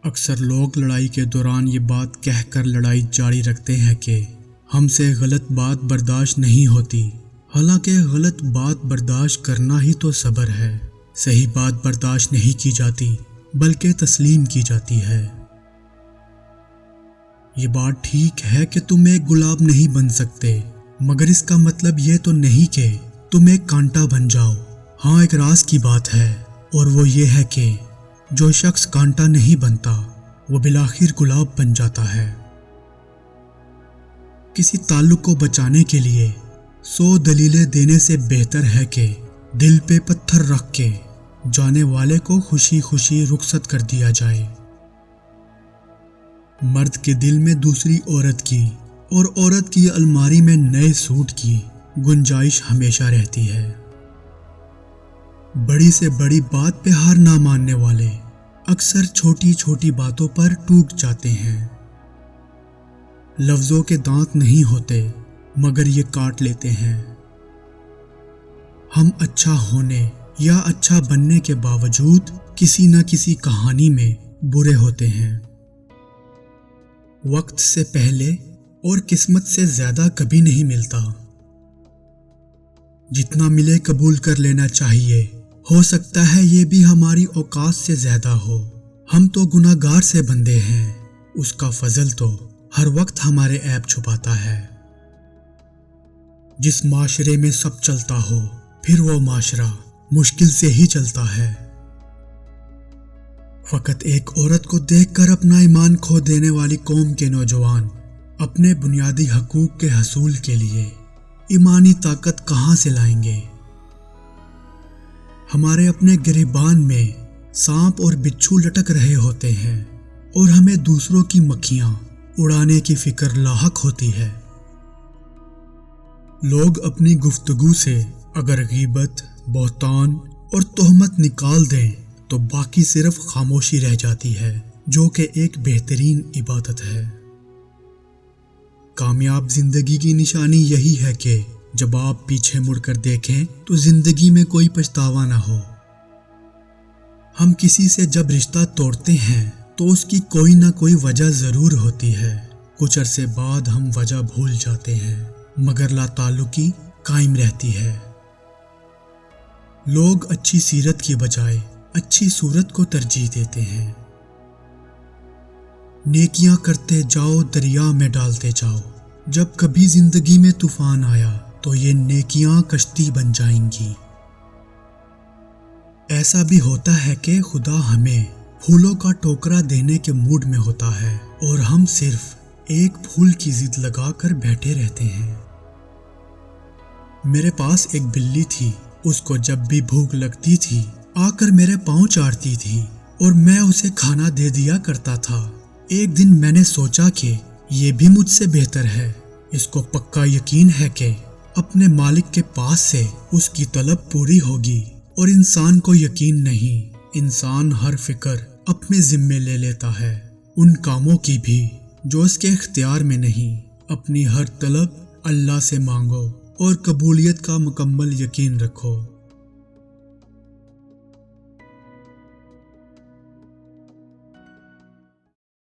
اکثر لوگ لڑائی کے دوران یہ بات کہہ کر لڑائی جاری رکھتے ہیں کہ ہم سے غلط بات برداشت نہیں ہوتی، حالانکہ غلط بات برداشت کرنا ہی تو صبر ہے۔ صحیح بات برداشت نہیں کی جاتی بلکہ تسلیم کی جاتی ہے۔ یہ بات ٹھیک ہے کہ تم ایک گلاب نہیں بن سکتے، مگر اس کا مطلب یہ تو نہیں کہ تم ایک کانٹا بن جاؤ۔ ہاں، ایک راز کی بات ہے، اور وہ یہ ہے کہ جو شخص کانٹا نہیں بنتا وہ بالآخر گلاب بن جاتا ہے۔ کسی تعلق کو بچانے کے لیے 100 دلیلیں دینے سے بہتر ہے کہ دل پہ پتھر رکھ کے جانے والے کو خوشی خوشی رخصت کر دیا جائے۔ مرد کے دل میں دوسری عورت کی اور عورت کی الماری میں نئے سوٹ کی گنجائش ہمیشہ رہتی ہے۔ بڑی سے بڑی بات پہ ہار نہ ماننے والے اکثر چھوٹی چھوٹی باتوں پر ٹوٹ جاتے ہیں۔ لفظوں کے دانت نہیں ہوتے مگر یہ کاٹ لیتے ہیں۔ ہم اچھا ہونے یا اچھا بننے کے باوجود کسی نہ کسی کہانی میں برے ہوتے ہیں۔ وقت سے پہلے اور قسمت سے زیادہ کبھی نہیں ملتا۔ جتنا ملے قبول کر لینا چاہیے، ہو سکتا ہے یہ بھی ہماری اوقات سے زیادہ ہو۔ ہم تو گناہ گار سے بندے ہیں، اس کا فضل تو ہر وقت ہمارے عیب چھپاتا ہے۔ جس معاشرے میں سب چلتا ہو پھر وہ معاشرہ مشکل سے ہی چلتا ہے۔ فقط ایک عورت کو دیکھ کر اپنا ایمان کھو دینے والی قوم کے نوجوان اپنے بنیادی حقوق کے حصول کے لیے ایمانی طاقت کہاں سے لائیں گے؟ ہمارے اپنے گریبان میں سانپ اور بچھو لٹک رہے ہوتے ہیں اور ہمیں دوسروں کی مکھیاں اڑانے کی فکر لاحق ہوتی ہے۔ لوگ اپنی گفتگو سے اگر غیبت، بہتان اور تہمت نکال دیں تو باقی صرف خاموشی رہ جاتی ہے، جو کہ ایک بہترین عبادت ہے۔ کامیاب زندگی کی نشانی یہی ہے کہ جب آپ پیچھے مڑ کر دیکھیں تو زندگی میں کوئی پچھتاوا نہ ہو۔ ہم کسی سے جب رشتہ توڑتے ہیں تو اس کی کوئی نہ کوئی وجہ ضرور ہوتی ہے۔ کچھ عرصے بعد ہم وجہ بھول جاتے ہیں مگر لا تعلقی قائم رہتی ہے۔ لوگ اچھی سیرت کی بجائے اچھی صورت کو ترجیح دیتے ہیں۔ نیکیاں کرتے جاؤ، دریا میں ڈالتے جاؤ۔ جب کبھی زندگی میں طوفان آیا تو یہ نیکیاں کشتی بن جائیں گی۔ ایسا بھی ہوتا ہے کہ خدا ہمیں پھولوں کا ٹوکرا دینے کے موڈ میں ہوتا ہے اور ہم صرف ایک پھول کی ضد لگا کر بیٹھے رہتے ہیں۔ میرے پاس ایک بلی تھی، اس کو جب بھی بھوک لگتی تھی آ کر میرے پاؤں چاٹتی تھی اور میں اسے کھانا دے دیا کرتا تھا۔ ایک دن میں نے سوچا کہ یہ بھی مجھ سے بہتر ہے۔ اس کو پکا یقین ہے کہ اپنے مالک کے پاس سے اس کی طلب پوری ہوگی، اور انسان کو یقین نہیں۔ انسان ہر فکر اپنے ذمے لے لیتا ہے، ان کاموں کی بھی جو اس کے اختیار میں نہیں۔ اپنی ہر طلب اللہ سے مانگو اور قبولیت کا مکمل یقین رکھو۔